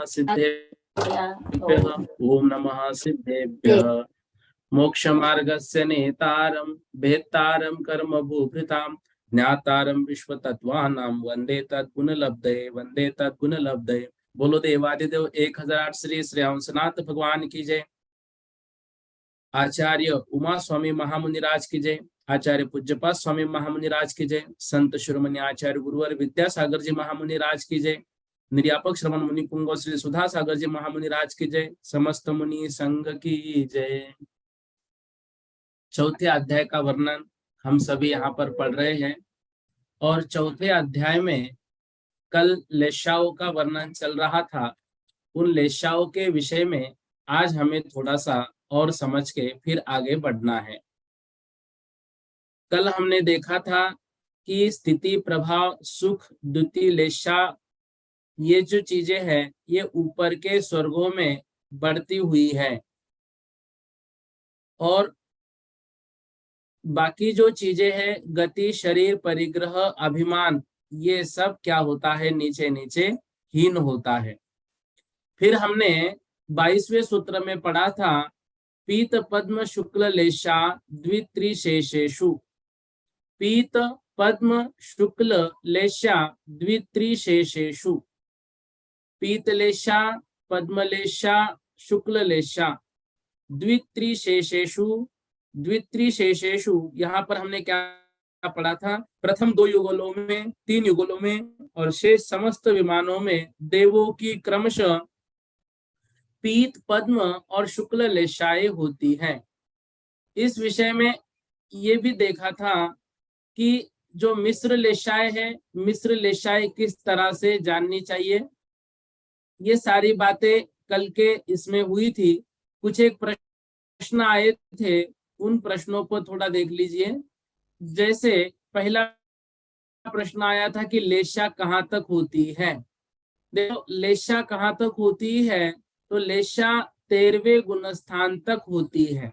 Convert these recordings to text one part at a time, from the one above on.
सिद्धेभ्यः ओम नमः सिद्धेभ्यः मोक्षमार्गस्य नेतारं भेत्तारं कर्म भूभृतां ज्ञातारं विश्वतत्त्वानां वंदे तद्गुणलब्धये। बोलो देवादिदेव 1008 श्री हंसनाथ भगवान की जय। आचार्य उमा स्वामी महामुनिराज की जय। आचार्य पूज्यपाद स्वामी महामुनिराज की जय। संत शिरोमणि आचार्य गुरुवर विद्यासागर जी महामुनिराज की जय। निर्यापक श्रवण मुनि पुंगव श्री सुधा सागर जी महामुनि राज की जय। समस्त मुनि संघ की जय। चौथे अध्याय का वर्णन हम सभी यहाँ पर पढ़ रहे हैं और चौथे अध्याय में कल लेशाओं का वर्णन चल रहा था। उन लेशाओं के विषय में आज हमें थोड़ा सा और समझ के फिर आगे बढ़ना है। कल हमने देखा था कि स्थिति, प्रभाव, सुख, द्युति, लेशा, ये जो चीजें हैं ये ऊपर के स्वर्गों में बढ़ती हुई है और बाकी जो चीजें हैं गति, शरीर, परिग्रह, अभिमान, ये सब क्या होता है, नीचे नीचे हीन होता है। फिर हमने 22वें सूत्र में पढ़ा था पीत पद्म शुक्ल लेशा द्वित्रिशेषेषु। पीत पद्म शुक्ल लेशा द्वित्रिशेषेषु। पीतलेशा, पद्मलेशा, शुक्ललेशा, द्वित्रिशेषेषु। द्वित्रिशेषेषु यहाँ पर हमने क्या पढ़ा था? प्रथम 2 युगलों में, 3 युगलों में और शेष समस्त विमानों में देवों की क्रमशः पीत, पद्म और शुक्ल लेशाएं होती हैं। इस विषय में ये भी देखा था कि जो मिश्र लेशाएं है, मिश्र लेशाएं किस तरह से जाननी चाहिए, ये सारी बातें कल के इसमें हुई थी। कुछ एक प्रश्न आए थे, उन प्रश्नों को थोड़ा देख लीजिए। जैसे पहला प्रश्न आया था कि लेशा कहाँ तक होती है। देखो लेशा कहाँ तक होती है, तो लेशा 13वें गुणस्थान तक होती है।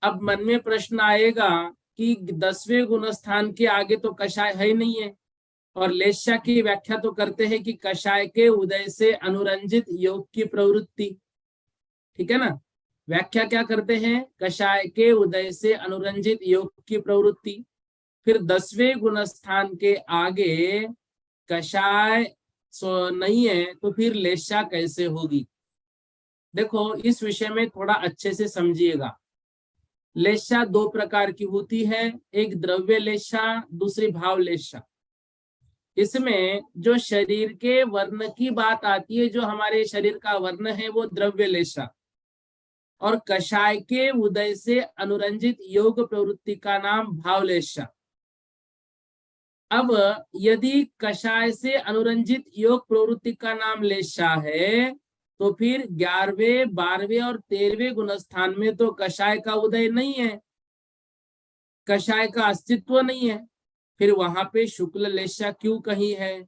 अब मन में प्रश्न आएगा कि 10वें गुणस्थान के आगे तो कषाय है ही नहीं है, और लेशा की व्याख्या तो करते हैं कि कषाय के उदय से अनुरंजित योग की प्रवृत्ति। ठीक है ना, व्याख्या क्या करते हैं? कषाय के उदय से अनुरंजित योग की प्रवृत्ति। फिर 10वें गुणस्थान के आगे कषाय नहीं है तो फिर लेशा कैसे होगी? देखो इस विषय में थोड़ा अच्छे से समझिएगा। लेशा 2 प्रकार की होती है, एक द्रव्य लेशा, दूसरी भाव लेशा। इसमें जो शरीर के वर्ण की बात आती है, जो हमारे शरीर का वर्ण है वो द्रव्य लेशा, और कषाय के उदय से अनुरंजित योग प्रवृत्ति का नाम भावलेशा। अब यदि कषाय से अनुरंजित योग प्रवृत्ति का नाम लेशा है तो फिर 11वें, 12वें और 13वें गुणस्थान में तो कषाय का उदय नहीं है, कषाय का अस्तित्व नहीं है। फिर वहां पे शुक्ल लेशा क्यों कही है,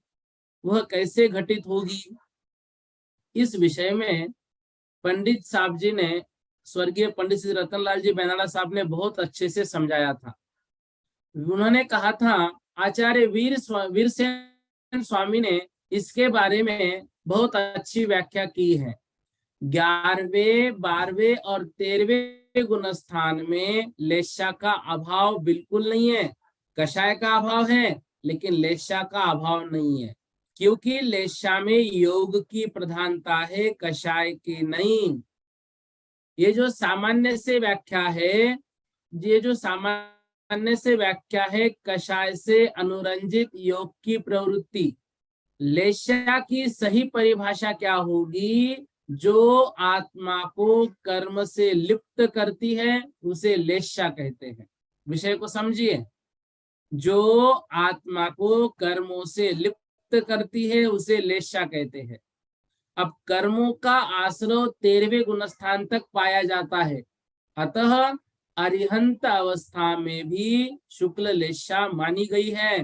वह कैसे घटित होगी? इस विषय में पंडित साहब जी ने, स्वर्गीय पंडित श्री रतनलाल जी बेनाला साहब ने बहुत अच्छे से समझाया था। उन्होंने कहा था, आचार्य वीरसेन स्वामी ने इसके बारे में बहुत अच्छी व्याख्या की है। 11वें, 12वें और 13वें गुणस्थान में लेशा का अभाव बिल्कुल नहीं है। कषाय का अभाव है लेकिन लेशा का अभाव नहीं है, क्योंकि लेशा में योग की प्रधानता है, कषाय की नहीं। ये जो सामान्य से व्याख्या है, ये जो सामान्य से व्याख्या है कषाय से अनुरंजित योग की प्रवृत्ति। लेशा की सही परिभाषा क्या होगी? जो आत्मा को कर्म से लिप्त करती है उसे लेशा कहते हैं। विषय को समझिए, जो आत्मा को कर्मों से लिप्त करती है उसे लेशा कहते हैं। अब कर्मों का आश्रय 13वें गुणस्थान तक पाया जाता है, अतः अरिहंत अवस्था में भी शुक्ल लेशा मानी गई है।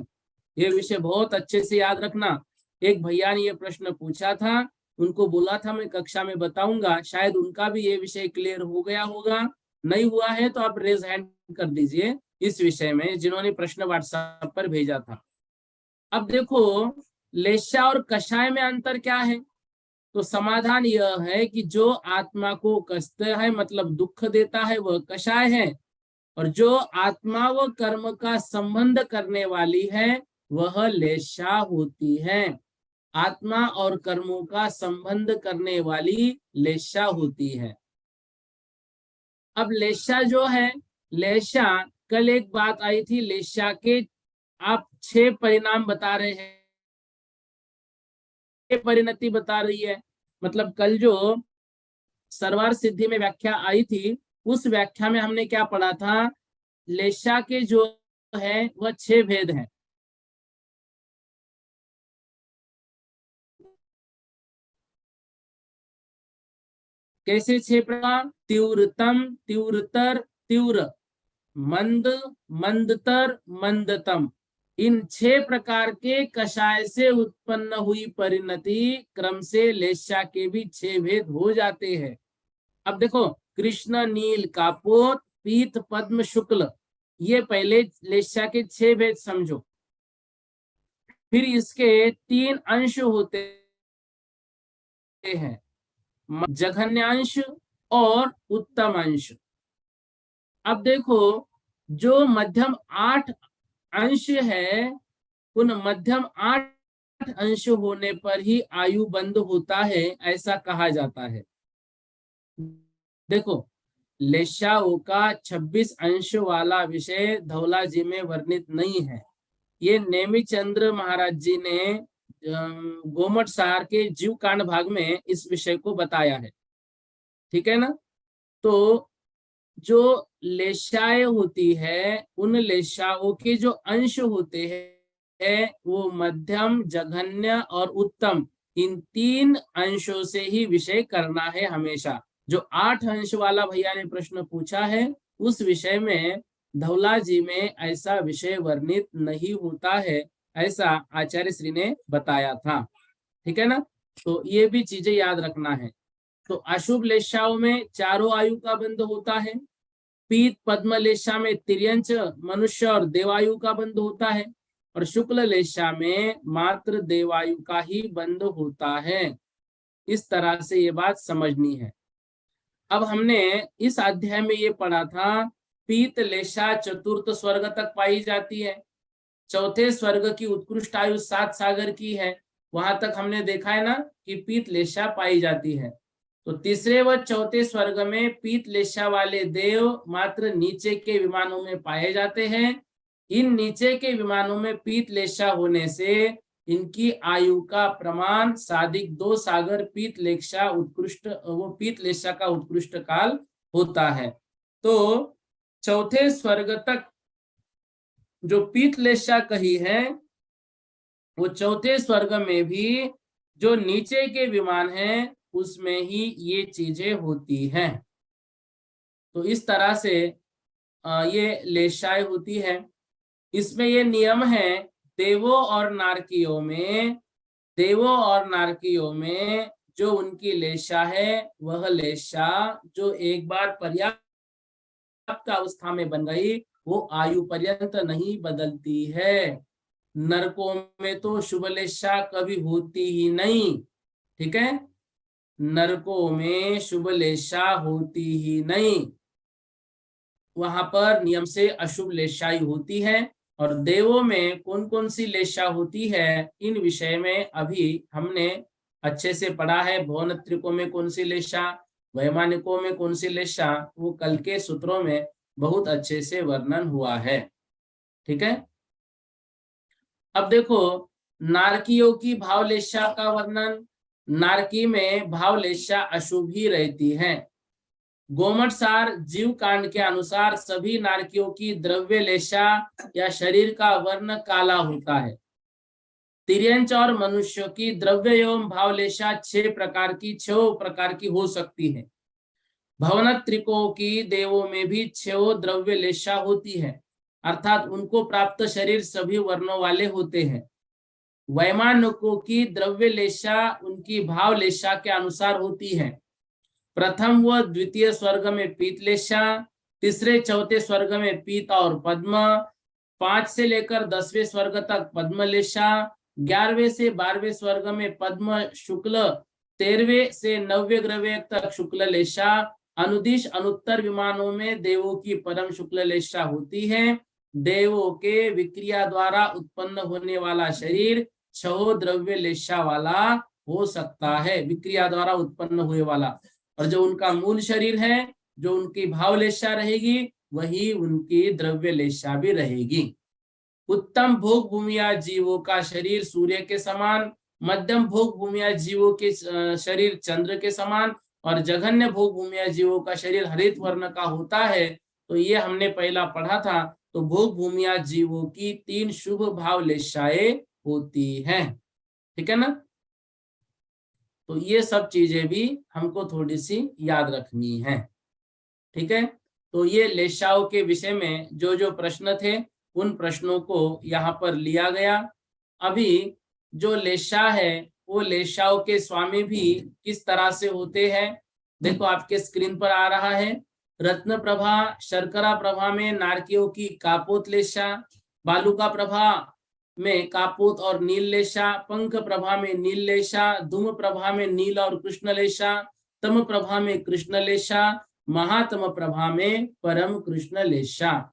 ये विषय बहुत अच्छे से याद रखना। एक भैया ने ये प्रश्न पूछा था, उनको बोला था मैं कक्षा में बताऊंगा, शायद उनका भी ये विषय क्लियर हो गया होगा। नहीं हुआ है तो आप रेज हैंड कर दीजिए इस विषय में, जिन्होंने प्रश्न व्हाट्सएप पर भेजा था। अब देखो, लेशा और कषाय में अंतर क्या है? तो समाधान यह है कि जो आत्मा को कष्ट है, मतलब दुख देता है, वह कषाय है, और जो आत्मा व कर्म का संबंध करने वाली है वह लेशा होती है। आत्मा और कर्मों का संबंध करने वाली लेशा होती है। अब लेशा जो है, लेशा, कल एक बात आई थी, लेशा के आप 6 परिणाम बता रहे हैं, परिणति बता रही है। मतलब कल जो सर्वार सिद्धि में व्याख्या आई थी, उस व्याख्या में हमने क्या पढ़ा था? लेशा के जो है वह 6 भेद हैं। कैसे 6 प्रकार? तीव्रतम, तीव्रतर, तीव्र, मंद, मंदतर, मंदतम। इन 6 प्रकार के कषाय से उत्पन्न हुई परिणति क्रम से लेशा के भी 6 भेद हो जाते हैं। अब देखो, कृष्ण, नील, कापोत, पीत, पद्म, शुक्ल, ये पहले लेशा के 6 भेद समझो। फिर इसके 3 अंश होते हैं, जघन्यांश और उत्तम अंश। अब देखो, जो मध्यम 8 अंश है, उन मध्यम 8 अंश होने पर ही आयु बंद होता है, ऐसा कहा जाता है। देखो, लेशाओं का 26 अंश वाला विषय धौला जी में वर्णित नहीं है। ये नेमिचंद्र महाराज जी ने गोमट सार के जीव कांड भाग में इस विषय को बताया है। ठीक है ना? तो जो लेशाएं होती है, उन लेशाओं के जो अंश होते हैं वो मध्यम, जघन्य और उत्तम, इन 3 अंशों से ही विषय करना है हमेशा। जो 8 अंश वाला भैया ने प्रश्न पूछा है, उस विषय में धौला जी में ऐसा विषय वर्णित नहीं होता है, ऐसा आचार्य श्री ने बताया था। ठीक है ना? तो ये भी चीजें याद रखना है। तो अशुभ लेशाओं में चारों आयु का बंध होता है। पीत पद्म लेशा में तिर्यंच, मनुष्य और देवायु का बंध होता है, और शुक्ल लेशा में मात्र देवायु का ही बंध होता है। इस तरह से ये बात समझनी है। अब हमने इस अध्याय में ये पढ़ा था, पीत लेशा चतुर्थ स्वर्ग तक पाई जाती है। चौथे स्वर्ग की उत्कृष्ट आयु 7 सागर की है। वहां तक हमने देखा है ना कि पीत लेशा पाई जाती है। तो तीसरे व चौथे स्वर्ग में पीत लेशा वाले देव मात्र नीचे के विमानों में पाए जाते हैं। इन नीचे के विमानों में पीत लेशा होने से इनकी आयु का प्रमाण साधिक 2 सागर पीत लेशा उत्कृष्ट, वो पीत लेशा का उत्कृष्ट काल होता है। तो चौथे स्वर्ग तक जो पीत लेशा कही है, वो चौथे स्वर्ग में भी जो नीचे के विमान हैं उसमें ही ये चीजें होती हैं। तो इस तरह से ये लेशाएं होती है। इसमें ये नियम है, देवों और नारकियों में, देवों और नारकियों में जो उनकी लेशा है, वह लेशा जो एक बार पर्याप्त अवस्था में बन गई, वो आयु पर्यंत नहीं बदलती है। नरकों में तो शुभ लेशा कभी होती ही नहीं। ठीक है? नरकों में शुभ लेशा होती ही नहीं, वहां पर नियम से अशुभ लेशाई होती है। और देवों में कौन कौन सी लेशा होती है, इन विषय में अभी हमने अच्छे से पढ़ा है। भुवनत्रिकों में कौन सी लेशा, वैमानिकों में कौन सी लेशा, वो कल के सूत्रों में बहुत अच्छे से वर्णन हुआ है। ठीक है? अब देखो, नारकियों की भावलेशा का वर्णन। नारकी में भावलेशा अशुभ ही रहती है। गोमट सार जीव कांड के अनुसार सभी नारकियों की द्रव्य लेशा या शरीर का वर्ण काला होता है। तिर्यंच और मनुष्य की द्रव्य एवं भावलेशा 6 प्रकार की हो सकती है। भवनत्रिकों की देवों में भी 6 द्रव्य लेशा होती है, अर्थात उनको प्राप्त शरीर सभी वर्णों वाले होते हैं। वैमानिकों की द्रव्य लेशा उनकी भाव लेशा के अनुसार होती है। प्रथम व द्वितीय स्वर्ग में पीत लेशा, तीसरे चौथे स्वर्ग में पीत और पद्म, 5 से लेकर 10वें स्वर्ग तक पद्म लेशा, 11वें से 12वें स्वर्ग में पद्म शुक्ल, 13वें से 9वें ग्रह तक शुक्ल लेशा। अनुदिश अनुत्तर विमानों में देवों की परम शुक्ल लेशा होती है। देवों के विक्रिया द्वारा उत्पन्न होने वाला शरीर 6 द्रव्य लेशा वाला हो सकता है, विक्रिया द्वारा उत्पन्न हुए वाला। और जो उनका मूल शरीर है, जो उनकी भाव लेशा रहेगी, वही उनकी द्रव्य लेशा भी रहेगी। उत्तम भोग भूमिया जीवों का शरीर सूर्य के समान, मध्यम भोग भूमिया जीवों के शरीर चंद्र के समान, और जघन्य भोग भूमिया जीवों का शरीर हरित वर्ण का होता है। तो ये हमने पहला पढ़ा था। तो भोग भूमिया जीवों की 3 शुभ भाव लेशाएं होती हैं, ठीक है ना। तो ये सब चीजें भी हमको थोड़ी सी याद रखनी है, ठीक है। तो ये लेशाओं के विषय में जो जो प्रश्न थे, उन प्रश्नों को यहाँ पर लिया गया। अभी जो लेशा है, वो लेशाओं के स्वामी भी किस तरह से होते हैं, देखो आपके स्क्रीन पर आ रहा है। रत्न प्रभा शर्करा प्रभा में नारकियों की कापोत लेशा, बालुका प्रभा में कापोत और नील लेशा, पंख प्रभा में नील लेशा, धूम प्रभा में नील और कृष्ण लेशा, तम प्रभा में कृष्ण लेशा, महातम प्रभा में परम कृष्ण लेशा।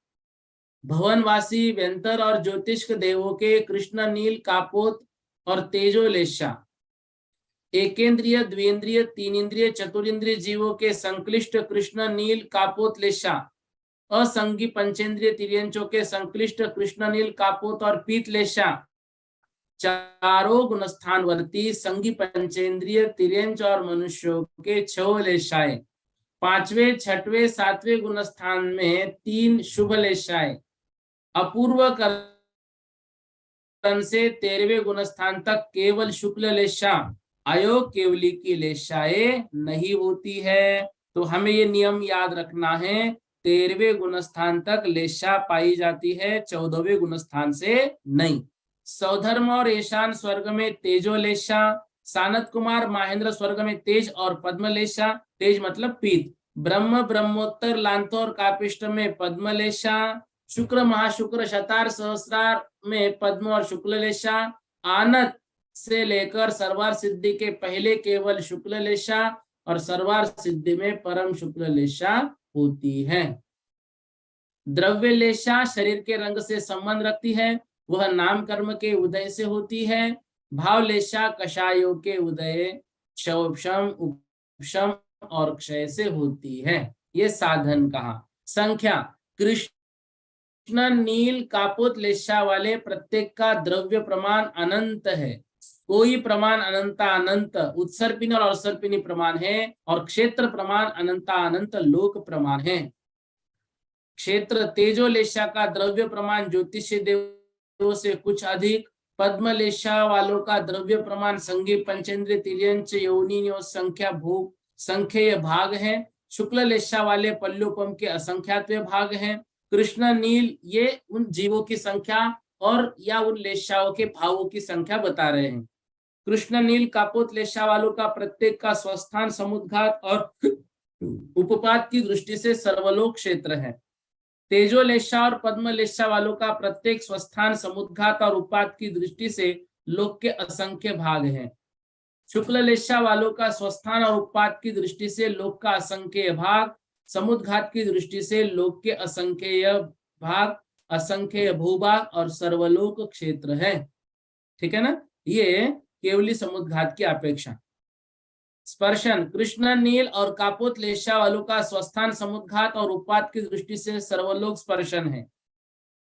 भवनवासी व्यंतर और ज्योतिष देवों के कृष्ण नील कापोत और तेजो लेशा। एकेंद्रिय द्विंद्रिय तीन इंद्रिय चतुरिंद्रिय जीवों के संक्लिष्ट कृष्ण नील कापोत लेशा। असंगी पंचेंद्रिय तिर्यंचों के संक्लिष्ट कृष्ण नील कापोत और पीत लेशा। चारों गुणस्थानवर्ती संगी पंचेंद्रिय तिर्यंच और मनुष्यों के 6 लेशाएं। 5वें 6वें 7वें गुणस्थान में 3 शुभ लेशाएं। अपूर्व करण से 13वें गुणस्थान तक केवल शुक्ल लेशा, अयोग केवली की लेशाएं नहीं होती है। तो हमें ये नियम याद रखना है, 13वें गुणस्थान तक लेशा पाई जाती है, 14वें गुणस्थान से नहीं। सौधर्म और ईशान स्वर्ग में तेजो लेशा, सानत कुमार महेंद्र स्वर्ग में तेज और पद्म लेशा, तेज मतलब पीत। ब्रह्म ब्रह्मोत्तर लांतो और कापिष्ट में पद्म लेशा, शुक्र महाशुक्र शतार सहस्रार में पद्म और शुक्ल लेशा, आनत से लेकर सर्वार सिद्धि के पहले केवल शुक्ल लेशा और सर्वार सिद्धि में परम शुक्ल लेशा होती है। द्रव्य लेशा शरीर के रंग से संबंध रखती है, वह नाम कर्म के उदय से होती है। भाव लेशा कषायों के उदय, क्षोभम उपशम और क्षय से होती है। ये साधन कहा। संख्या कृष्ण नील कापोत लेशा वाले प्रत्येक का द्रव्य प्रमाण अनंत है। कोई प्रमाण अनंता अनंत उत्सर्पिनी और अवसर्पिनी प्रमाण है, और क्षेत्र प्रमाण अनंता अनंत लोक प्रमाण है। क्षेत्र तेजो लेशा का द्रव्य प्रमाण ज्योतिष देवों से कुछ अधिक। पद्म लेशा वालों का द्रव्य प्रमाण संगी पंचेंद्रिय तिर्यंच योनि संख्या भोग संख्येय भाग है। शुक्ल लेशा वाले पल्लोपम के असंख्यात्व भाग हैं। कृष्ण नील ये उन जीवों की संख्या और या उन लेशाओं के भावों की संख्या बता रहे हैं। कृष्ण नील कापोत लेशा वालों का प्रत्येक का स्वस्थान समुद्घात और उपपात की दृष्टि से सर्वलोक क्षेत्र है। तेजो लेशा और पद्म लेशा वालों का प्रत्येक स्वस्थान समुद्घात और उपात की दृष्टि से लोक के असंख्य भाग हैं। शुक्ल लेशा वालों का स्वस्थान और उपात की दृष्टि से लोक का असंख्य भाग, समुद्घात की दृष्टि से लोक के असंख्य भाग, असंख्य भूभाग और सर्वलोक क्षेत्र है। ठीक है ना, ये केवली समुद्घात की अपेक्षा। स्पर्शन कृष्ण नील और कापोत लेशा वालों का स्वस्थान समुद्घात और उपात की दृष्टि से सर्वलोक स्पर्शन है।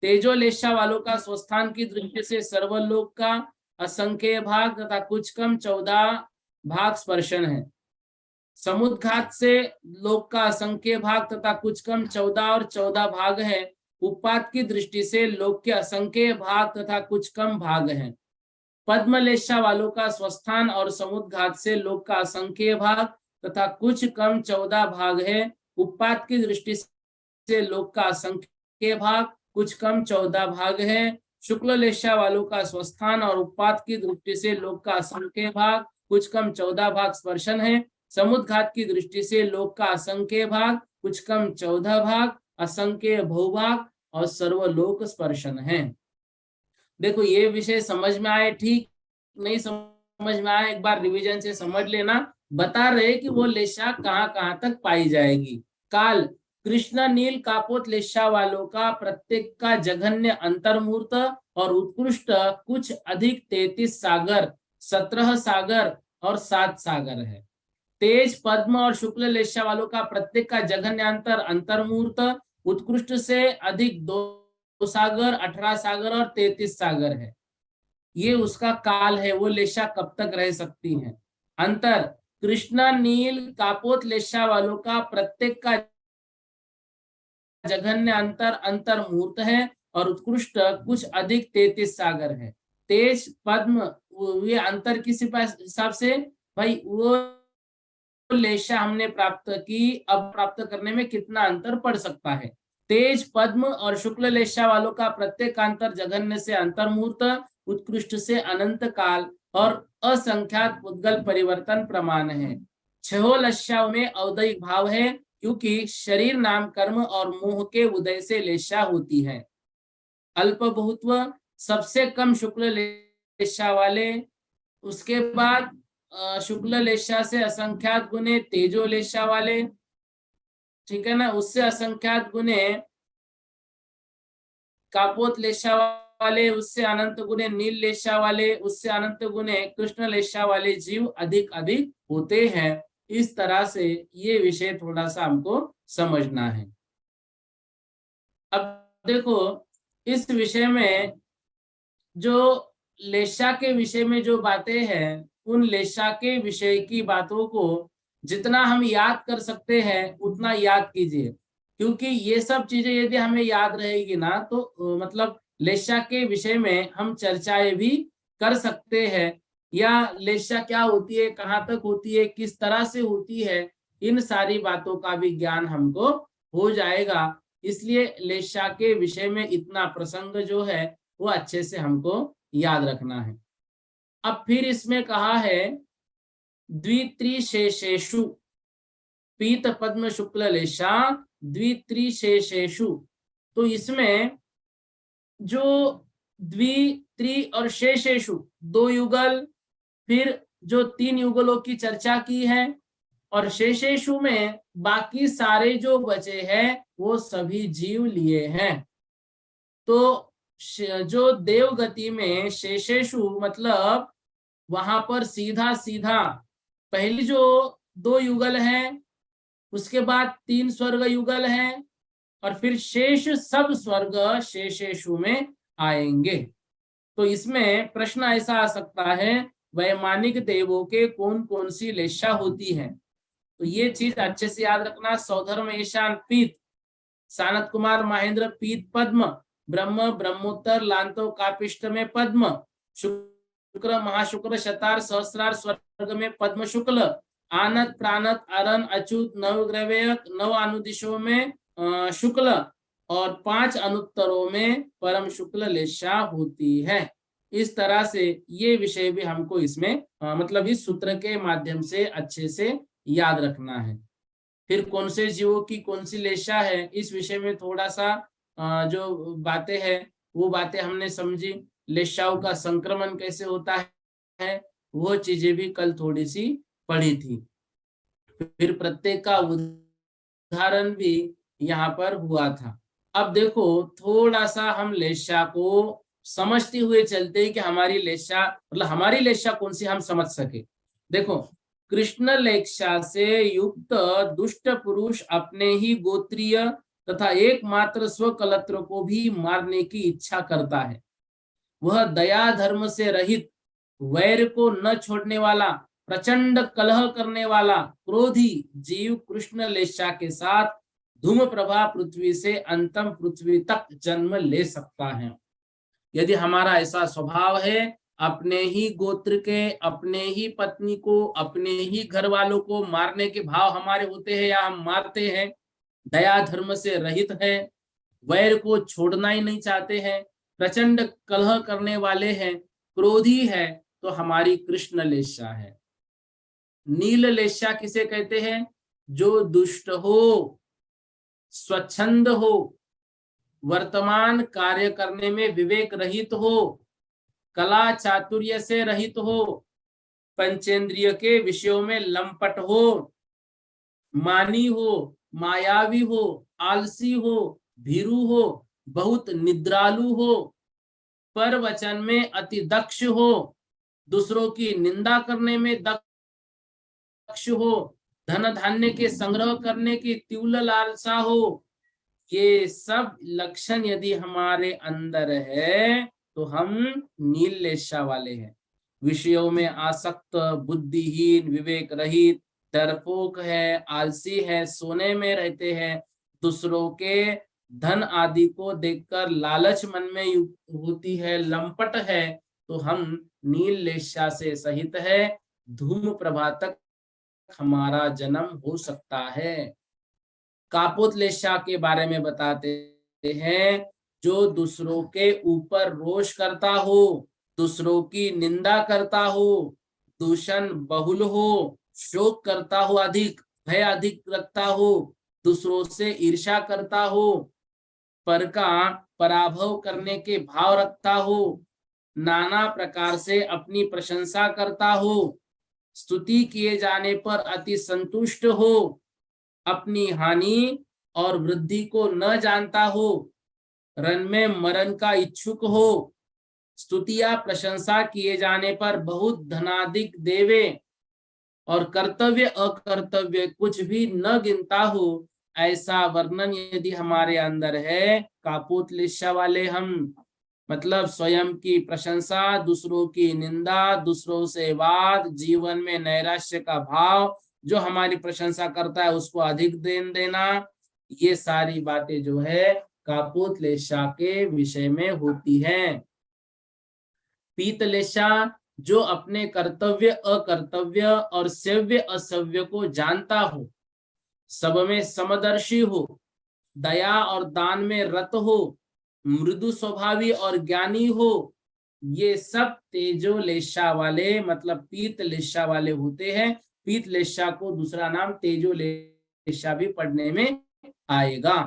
तेजो लेशा वालों का स्वस्थान की दृष्टि से सर्वलोक का असंख्य भाग तथा कुछ कम 14 भाग स्पर्शन है। समुद्घात से लोक का असंख्य भाग तथा कुछ कम 14 और 14 भाग है। उपात की दृष्टि से लोक के असंख्य भाग तथा कुछ कम भाग हैं। पद्मलेशा वालों का स्वस्थान और समुद्घात से लोक का असंख्य भाग तथा कुछ कम 14 भाग है। उत्पात की दृष्टि से लोक का असंख्य भाग कुछ कम 14 भाग है। शुक्ल लेशा वालों का स्वस्थान और उत्पात की दृष्टि से लोक का असंख्य भाग कुछ कम 14 भाग स्पर्शन है। समुद्घात की दृष्टि से लोक का असंख्य भाग कुछ कम 14 भाग असंख्य भूभाग और सर्वलोक स्पर्शन है। देखो ये विषय समझ में आए, ठीक नहीं समझ में आए एक बार रिवीजन से समझ लेना। बता रहे कि वो लेशा कहाँ कहाँ तक पाई जाएगी। काल, कृष्ण नील कापोत लेशा वालों का प्रत्येक का जघन्य अंतर्मूर्त और उत्कृष्ट कुछ अधिक 33 सागर, 17 सागर और 7 सागर है। तेज पद्म और शुक्ल लेशा वालों का प्रत्येक का जघन्य अंतर्मूर्त उत्कृष्ट से अधिक 2 सागर, 18 सागर और 33 सागर है। ये उसका काल है, वो लेशा कब तक रह सकती हैं। अंतर, कृष्णा नील कापोत लेशा वालों का प्रत्येक का जघन्य अंतर्मूर्त है और उत्कृष्ट कुछ अधिक 33 सागर है। तेज पद्म ये अंतर किस हिसाब से भाई, वो लेशा हमने प्राप्त की, अब प्राप्त करने में कितना अंतर पड़ सकता है। तेज पद्म और शुक्ल लेशा वालों का प्रत्येक अंतर जघन्य से अंतर्मूर्त, उत्कृष्ट से अनंत काल और असंख्यात उद्गल परिवर्तन प्रमाण है। छह लस्याओं में औदयिक भाव है क्योंकि शरीर नाम कर्म और मोह के उदय से लेशा होती है। अल्प बहुत्व, सबसे कम शुक्ल लेशा वाले, उसके बाद शुक्ल लेशा से असंख्यात गुने तेजो लेशा वाले, ठीक है ना, उससे असंख्यात गुने कापोत लेशा वाले, उससे अनंत गुने नील लेशा वाले, उससे अनंत गुने कृष्ण लेशा वाले जीव अधिक अधिक होते हैं। इस तरह से ये विषय थोड़ा सा हमको समझना है। अब देखो इस विषय में जो लेशा के विषय में जो बातें हैं, उन लेशा के विषय की बातों को जितना हम याद कर सकते हैं उतना याद कीजिए, क्योंकि ये सब चीजें यदि हमें याद रहेगी ना तो मतलब लेशा के विषय में हम चर्चाएं भी कर सकते हैं, या लेशा क्या होती है, कहाँ तक होती है, किस तरह से होती है, इन सारी बातों का भी ज्ञान हमको हो जाएगा। इसलिए लेशा के विषय में इतना प्रसंग जो है वो अच्छे से हमको याद रखना है। अब फिर इसमें कहा है द्वित्रिशेषेषु, पीत पद्म शुक्ल लेशा द्वित्रिशेषेषु। तो इसमें जो द्वि, त्रि और शेषेषु 2 युगल, फिर जो 3 युगलों की चर्चा की है, और शेषेषु में बाकी सारे जो बचे हैं वो सभी जीव लिए हैं। तो जो देव गति में शेषेषु मतलब वहां पर सीधा सीधा पहली जो 2 युगल हैं, उसके बाद 3 स्वर्ग युगल हैं, और फिर शेष सब स्वर्ग शेषेषु में आएंगे। तो इसमें प्रश्न ऐसा आ सकता है, वैमानिक देवों के कौन कौन सी लेशा होती है। तो ये चीज अच्छे से याद रखना। सौधर्म ईशान पीत, सानत कुमार महेंद्र पीत पद्म, ब्रह्म ब्रह्मोत्तर लांतो कापिष्ट में पद्म, शुक्र महाशुक्र शतार सहस्रार स्वर्ग में पद्म शुक्ल, आनत प्राणत अरन अच्युत नवग्रवेयक 9 अनुदिशों में शुक्ल, और 5 अनुत्तरों में परम शुक्ल लेशा होती है। इस तरह से ये विषय भी हमको इसमें मतलब इस सूत्र के माध्यम से अच्छे से याद रखना है। फिर कौन से जीवों की कौन सी लेशा है, इस विषय में थोड़ा सा जो बातें हैं वो बातें हमने समझी। लेशाओं का संक्रमण कैसे होता है वो चीजें भी कल थोड़ी सी पढ़ी थी। फिर प्रत्येक का उदाहरण भी यहाँ पर हुआ था। अब देखो थोड़ा सा हम लेशा को समझते हुए चलते हैं कि हमारी लेशा मतलब हमारी लेशा कौन सी हम समझ सके। देखो कृष्ण लेशा से युक्त दुष्ट पुरुष अपने ही गोत्रीय तथा एकमात्र स्वकलत्र को भी मारने की इच्छा करता है। वह दया धर्म से रहित, वैर को न छोड़ने वाला, प्रचंड कलह करने वाला क्रोधी जीव कृष्ण लेशा के साथ धूम प्रभा पृथ्वी से अंतम पृथ्वी तक जन्म ले सकता है। यदि हमारा ऐसा स्वभाव है, अपने ही गोत्र के, अपने ही पत्नी को, अपने ही घर वालों को मारने के भाव हमारे होते हैं या हम मारते हैं, दया धर्म से रहित है, वैर को छोड़ना ही नहीं चाहते हैं, प्रचंड कलह करने वाले हैं, क्रोधी है, तो हमारी कृष्ण लेशा है। नील लेशा किसे कहते हैं? जो दुष्ट हो, स्वच्छंद हो, वर्तमान कार्य करने में विवेक रहित हो, कला चातुर्य से रहित हो, पंचेंद्रिय के विषयों में लंपट हो, मानी हो, मायावी हो, आलसी हो, भीरू हो, बहुत निद्रालु हो, पर वचन में अति दक्ष हो, दूसरों की निंदा करने में दक्ष हो, धन धान्य के संग्रह करने की तीव्र लालसा हो, ये सब लक्षण यदि हमारे अंदर है तो हम नील लेशा वाले हैं। विषयों में आसक्त, बुद्धिहीन, विवेक रहित, डरपोक है, आलसी है, सोने में रहते हैं, दूसरों के धन आदि को देखकर लालच मन में होती है, लंपट है, तो हम नील लेशा से सहित है। धूम प्रभा तक हमारा जन्म हो सकता है। कापोत लेशा के बारे में बताते हैं, जो दूसरों के ऊपर रोष करता हो, दूसरों की निंदा करता हो, दूषण बहुल हो, शोक करता हो, अधिक भय अधिक रखता हो, दूसरों से ईर्ष्या करता हो, पर का पराभव करने के भाव रखता हो, नाना प्रकार से अपनी प्रशंसा करता हो, स्तुति किए जाने पर अति संतुष्ट हो, अपनी हानि और वृद्धि को न जानता हो, रन में मरण का इच्छुक हो, स्तुतिया प्रशंसा किए जाने पर बहुत धनाधिक देवे, और कर्तव्य अकर्तव्य कुछ भी न गिनता हो, ऐसा वर्णन यदि हमारे अंदर है, कापोत लेशा वाले हम। मतलब स्वयं की प्रशंसा, दूसरों की निंदा, दूसरों से वाद, जीवन में नैराश्य का भाव, जो हमारी प्रशंसा करता है उसको अधिक देन देना, ये सारी बातें जो है कापोत लेशा के विषय में होती हैं। पीत लेशा, जो अपने कर्तव्य अकर्तव्य और सेव्य असव्य को जानता हो, सब में समदर्शी हो, दया और दान में रत हो, मृदु स्वभावी और ज्ञानी हो, ये सब तेजो लेशा वाले मतलब पीत लेशा वाले होते हैं। पीत लेशा को दूसरा नाम तेजो लेशा भी पढ़ने में आएगा।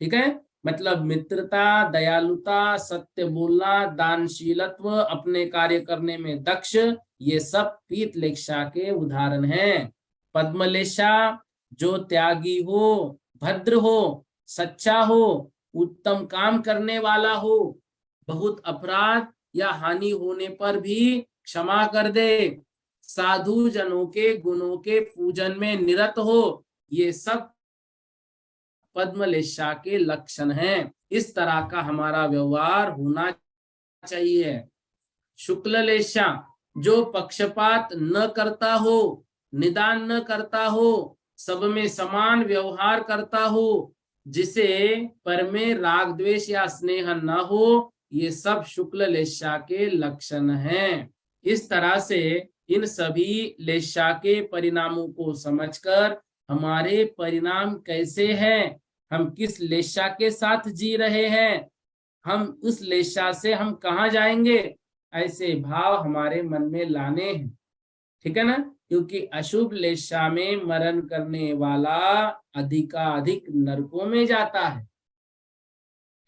ठीक है, मतलब मित्रता, दयालुता, सत्य बोलना, दानशीलत्व, अपने कार्य करने में दक्ष, ये सब पीत लेशा के उदाहरण हैं। पद्मलेशा, जो त्यागी हो, भद्र हो, सच्चा हो, उत्तम काम करने वाला हो, बहुत अपराध या हानि होने पर भी क्षमा कर दे, साधु जनों के गुणों के पूजन में निरत हो, ये सब पद्मलेशा के लक्षण हैं। इस तरह का हमारा व्यवहार होना चाहिए। शुक्ल लेशा, जो पक्षपात न करता हो, निदान न करता हो, सब में समान व्यवहार करता हो, जिसे पर में राग द्वेष या स्नेह न हो, ये सब शुक्ल लेशा के लक्षण हैं। इस तरह से इन सभी लेशा के परिणामों को समझकर हमारे परिणाम कैसे हैं, हम किस लेशा के साथ जी रहे हैं, हम उस लेशा से हम कहाँ जाएंगे, ऐसे भाव हमारे मन में लाने हैं। ठीक है ना, क्योंकि अशुभ लेशा में मरण करने वाला अधिकाधिक नरकों में जाता है।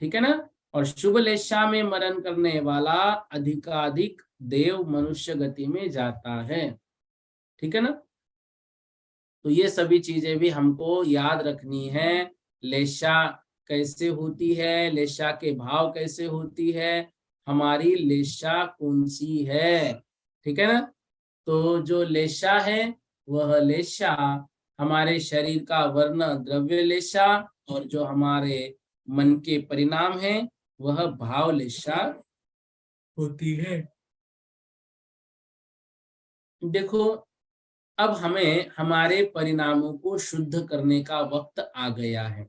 ठीक है ना, और शुभ लेशा में मरण करने वाला अधिकाधिक देव मनुष्य गति में जाता है। ठीक है ना, तो ये सभी चीजें भी हमको याद रखनी है। लेशा कैसे होती है, लेशा के भाव कैसे होती है, हमारी लेशा कौन सी है। ठीक है ना, तो जो लेशा है वह लेशा हमारे शरीर का वर्ण द्रव्य लेशा, और जो हमारे मन के परिणाम है वह भाव लेशा होती है। देखो, अब हमें हमारे परिणामों को शुद्ध करने का वक्त आ गया है।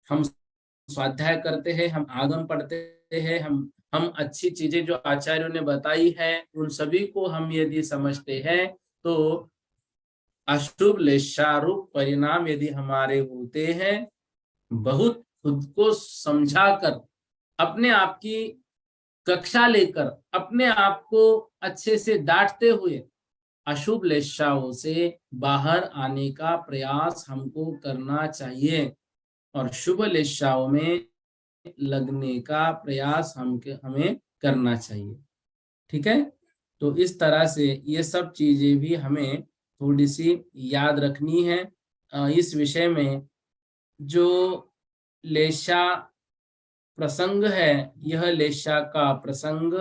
हम स्वाध्याय करते हैं, हम आगम पढ़ते हैं, हम हम अच्छी चीजें जो आचार्यों ने बताई है उन सभी को हम यदि समझते हैं तो अशुभ लेशारूप परिणाम यदि हमारे होते हैं, बहुत खुद को समझाकर अपने आप की कक्षा लेकर अपने आप को अच्छे से डांटते हुए अशुभ लेशाओं से बाहर आने का प्रयास हमको करना चाहिए और शुभ लेशाओं में लगने का प्रयास हमें करना चाहिए। ठीक है, तो इस तरह से ये सब चीजें भी हमें थोड़ी सी याद रखनी है। इस विषय में जो लेशा प्रसंग है, यह लेशा का प्रसंग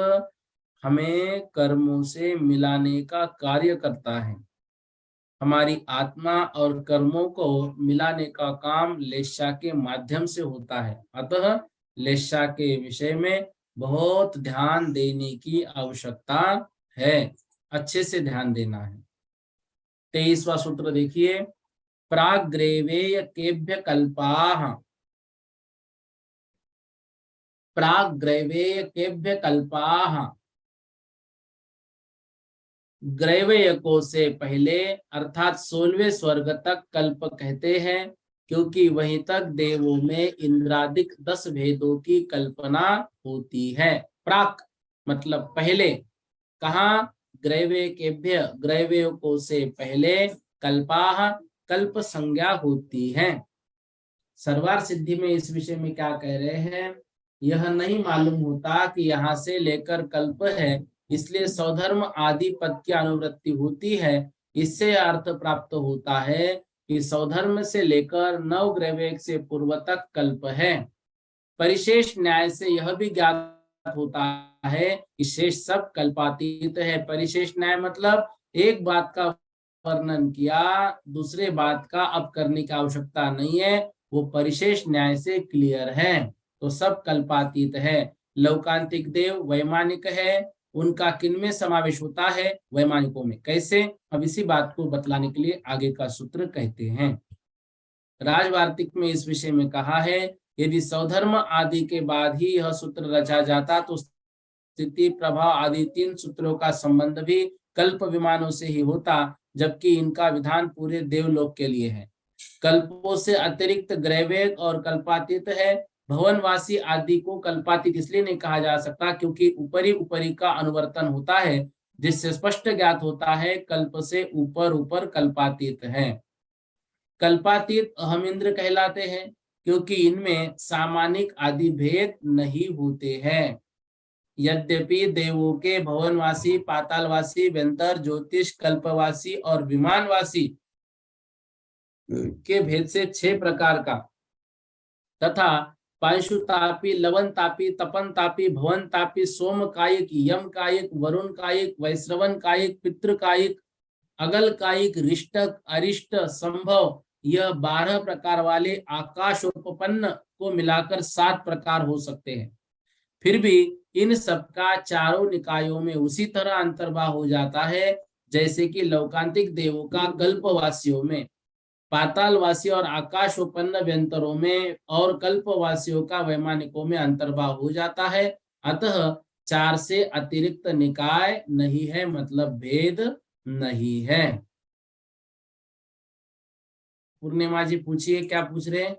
हमें कर्मों से मिलाने का कार्य करता है। हमारी आत्मा और कर्मों को मिलाने का काम लेशा के माध्यम से होता है। अतः लेशा के विषय में बहुत ध्यान देने की आवश्यकता है, अच्छे से ध्यान देना है। 23वां सूत्र देखिए, प्राग्रेवेय केभ्य कल्पाः, प्राग्रेवेय केभ्य कल्पाः, ग्रैवयकों से पहले अर्थात 16वें स्वर्ग तक कल्प कहते हैं, क्योंकि वहीं तक देवों में इंद्रादिक 10 भेदों की कल्पना होती है। प्राक मतलब पहले, कहाँ? ग्रैवयकेभ्य, ग्रैवयकों से पहले, कल्पाः कल्प संज्ञा होती है। सर्वार सिद्धि में इस विषय में क्या कह रहे हैं? यह नहीं मालूम होता कि यहाँ से लेकर कल्प है, इसलिए स्वधर्म आदि पद की अनुवृत्ति होती है। इससे अर्थ प्राप्त होता है कि स्वधर्म से लेकर नवग्रैवेक से पूर्व तक कल्प है। परिशेष न्याय से यह भी ज्ञात होता है कि शेष सब कल्पातीत है। परिशेष न्याय मतलब एक बात का वर्णन किया, दूसरे बात का अब करने की आवश्यकता नहीं है, वो परिशेष न्याय से क्लियर है, तो सब कल्पातीत है। लौकांतिक देव वैमानिक है, उनका किनमें समावेश होता है? वैमानिकों में। कैसे? अब इसी बात को बतलाने के लिए आगे का सूत्र कहते हैं। राजवार्तिक में इस विषय में कहा है, यदि स्वधर्म आदि के बाद ही यह सूत्र रचा जाता तो स्थिति प्रभाव आदि 3 सूत्रों का संबंध भी कल्प विमानों से ही होता, जबकि इनका विधान पूरे देवलोक के लिए है। कल्पों से अतिरिक्त ग्रैवेक और कल्पातीत है। भवनवासी आदि को कल्पातीत इसलिए नहीं कहा जा सकता क्योंकि ऊपरी ऊपरी का अनुवर्तन होता है, जिससे स्पष्ट ज्ञात होता है कल्प से ऊपर ऊपर कल्पातीत है। कल्पातीत अहम इंद्र कहलाते हैं क्योंकि इनमें सामानिक आदि भेद नहीं होते हैं। यद्यपि देवों के भवनवासी, पातालवासी, व्यंतर, ज्योतिष, कल्पवासी और विमानवासी के भेद से 6 प्रकार का तथा पांशुतापी, लवनतापी, तपनतापी, भवनतापी, सोमकायिक, यमकायिक, वरुणकायिक, वैश्रवणकायिक, पितृकायिक, अगलकायिक, रिष्टक, अरिष्ट, संभव, यह 12 प्रकार वाले आकाशोपपन्न को मिलाकर 7 प्रकार हो सकते हैं। फिर भी इन सबका चारों निकायों में उसी तरह अंतर्भाव हो जाता है जैसे कि लौकांतिक देवों का कल्पवासियों में, पातालवासी और आकाशोपन्न व्यंतरों में और कल्पवासियों का वैमानिकों में अंतर्भाव हो जाता है। अतः 4 से अतिरिक्त निकाय नहीं है, मतलब भेद नहीं है। पूर्णिमा जी पूछिए, क्या पूछ रहे हैं?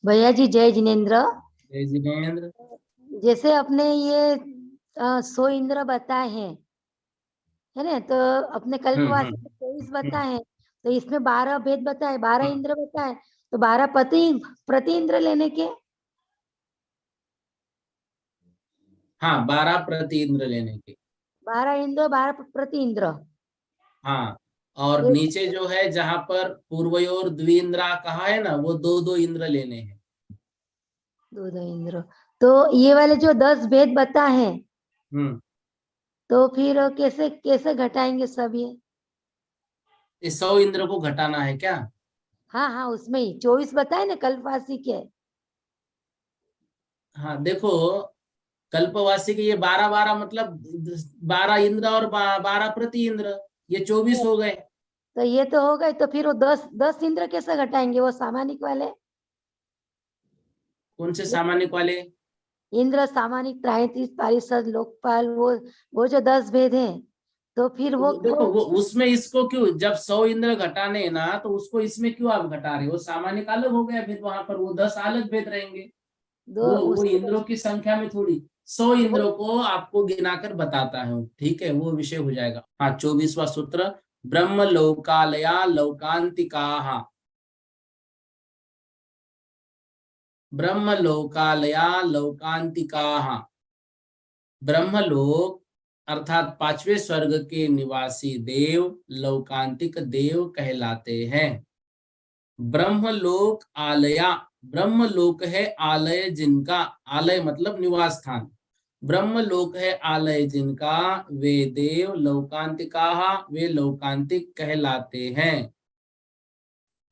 भैया जी जय जिनेन्द्र। जय जिनेन्द्र। जैसे अपने ये 100 इंद्र बताए हैं, है ना, तो अपने कल्पवासी 23 बताए हैं, तो इसमें 12 भेद बताए, 12 इंद्र बताए, तो 12 प्रति इंद्र लेने के। हाँ, 12 प्रति इंद्र लेने के। 12 इंद्र, 12 प्रति इंद्र। हाँ, और नीचे जो है जहां पर पूर्वयोर द्विंद्रा कहा है ना, वो 2-2 इंद्र लेने हैं। 2-2 इंद्र। तो ये वाले जो 10 भेद बता है, तो फिर कैसे कैसे घटाएंगे सब ये? इस 100 इंद्र को घटाना है क्या? हाँ हाँ, उसमें ही 24 बताए ना कल्पवासी के। हाँ देखो, कल्पवासी के ये 12-12 मतलब 12 इंद्र और 12 प्रति इंद्र, ये 24 हो गए। तो ये तो हो गए, तो फिर वो 10 इंद्र कैसे घटाएंगे? वो सामानिक वाले। कौन से सामानिक वाले? इंद्र, सामानिक, त्रायंतीस, पारिषद, लोकपाल, वो जो 10 भेद हैं, तो फिर वो देखो वो उसमें इसको क्यों, जब 100 इंद्र घटाने ना, तो उसको इसमें क्यों आप घटा रहे हो? सामान्य अलग हो गया भेद, वहां पर वो 10 अलग भेद रहेंगे। वो इंद्रों की संख्या में थोड़ी 100 इंद्रों को आपको गिनाकर बताता है, ठीक है, वो विषय हो जाएगा। हाँ, 24वां सूत्र, ब्रह्म लोकालया लौकांतिका, ब्रह्म लोकालया लौकांतिका, ब्रह्मलोक अर्थात 5वें स्वर्ग के निवासी देव लौकांतिक देव कहलाते हैं। ब्रह्मलोक आलया, ब्रह्मलोक है आलय जिनका, आलय मतलब निवास स्थान, ब्रह्मलोक है आलय जिनका, वे देव लौकांतिका, वे लौकांतिक कहलाते हैं।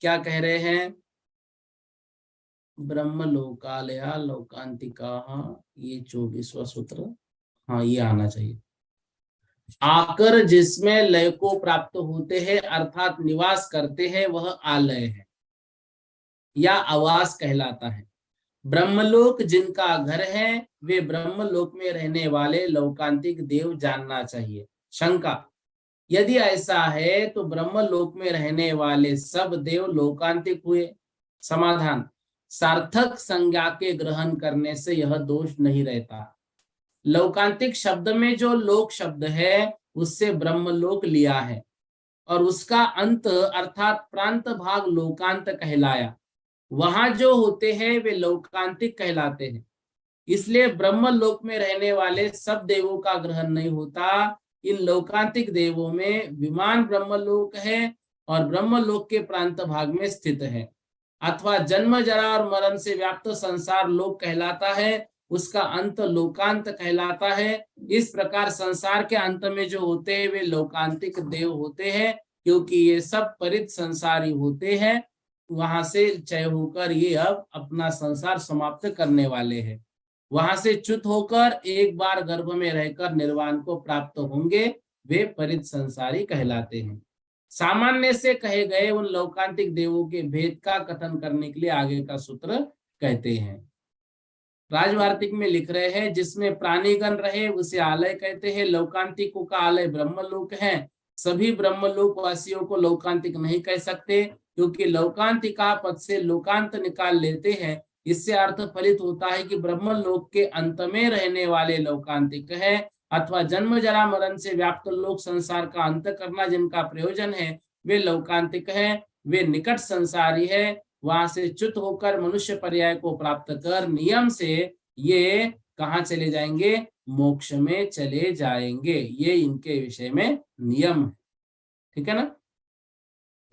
क्या कह रहे हैं? ब्रह्मलोकालया लौकांतिका, ये 24वां सूत्र, हाँ ये आना चाहिए। आकर जिसमें लय को प्राप्त होते हैं अर्थात निवास करते हैं, वह आलय है या आवास कहलाता है। ब्रह्मलोक जिनका घर है, वे ब्रह्मलोक में रहने वाले लौकांतिक देव जानना चाहिए। शंका, यदि ऐसा है तो ब्रह्मलोक में रहने वाले सब देव लौकांतिक हुए? समाधान, सार्थक संज्ञा के ग्रहण करने से यह दोष नहीं रहता। लौकांतिक शब्द में जो लोक शब्द है उससे ब्रह्मलोक लिया है और उसका अंत अर्थात प्रांत भाग लोकांत कहलाया। वहां जो होते हैं वे लौकांतिक कहलाते हैं। इसलिए ब्रह्मलोक में रहने वाले सब देवों का ग्रहण नहीं होता। इन लौकांतिक देवों में विमान ब्रह्मलोक है और ब्रह्मलोक के प्रांत भाग में स्थित है, अथवा जन्म जरा और मरण से व्याप्त संसार लोक कहलाता है, उसका अंत लोकांत कहलाता है। इस प्रकार संसार के अंत में जो होते हैं वे लौकांतिक देव होते हैं, क्योंकि ये सब परित संसारी होते हैं। वहां से क्षय होकर ये अब अपना संसार समाप्त करने वाले हैं। वहां से च्युत होकर एक बार गर्भ में रहकर निर्वाण को प्राप्त होंगे, वे परित संसारी कहलाते हैं। सामान्य से कहे गए उन लौकांतिक देवों के भेद का कथन करने के लिए आगे का सूत्र कहते हैं। राजवार्तिक में लिख रहे हैं, जिसमें प्राणीगण रहे उसे आलय कहते हैं। लौकांतिकों का आलय ब्रह्मलोक है। सभी ब्रह्मलोक वासियों को लौकांतिक नहीं कह सकते, क्योंकि लौकांतिका पद से लोकांत निकाल लेते हैं। इससे अर्थ फलित होता है कि ब्रह्मलोक के अंत में रहने वाले लौकांतिक है, अथवा जन्म जरा मरण से व्याप्त लोक संसार का अंत करना जिनका प्रयोजन है वे लौकांतिक है। वे निकट संसारी है, वहां से च्युत होकर मनुष्य पर्याय को प्राप्त कर नियम से ये कहाँ चले जाएंगे? मोक्ष में चले जाएंगे। ये इनके विषय में नियम है, ठीक है ना।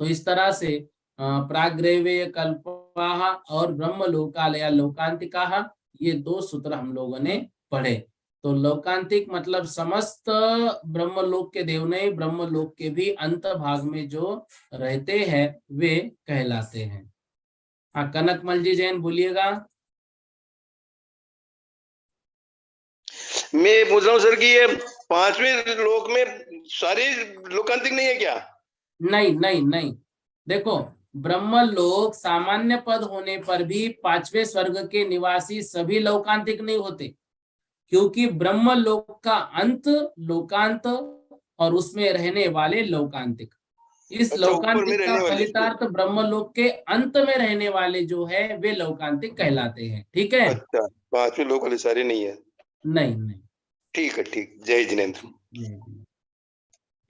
तो इस तरह से प्राग्रैवेय कल्पाः और ब्रह्मलोकालया लौकांतिकाः, ये 2 सूत्र हम लोगों ने पढ़े। तो लौकांतिक मतलब समस्त ब्रह्मलोक के देव नहीं, ब्रह्मलोक के भी अंत भाग में जो रहते हैं वे कहलाते हैं। हाँ, कनकमल जी जैन बोलिएगा। मैं पूछ रहा हूँ सर कि ये 5वें लोक में सारे लोकांतिक नहीं है क्या? नहीं नहीं नहीं, देखो ब्रह्मलोक सामान्य पद होने पर भी 5वें स्वर्ग के निवासी सभी लौकांतिक नहीं होते, क्योंकि ब्रह्मलोक का अंत लोकांत और उसमें रहने वाले लौकांतिक। इस लौकांतिक का फलितार्थ ब्रह्मलोक के अंत में रहने वाले जो है वे लौकांतिक कहलाते हैं, ठीक है। अच्छा, 5वें लोक वाले सारे नहीं है? नहीं नहीं, ठीक है, ठीक। जय जिनेंद्र।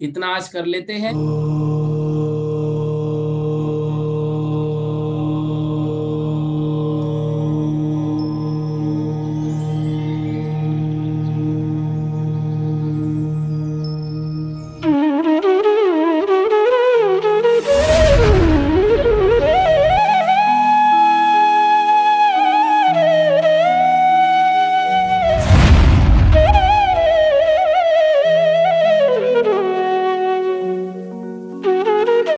इतना आज कर लेते हैं।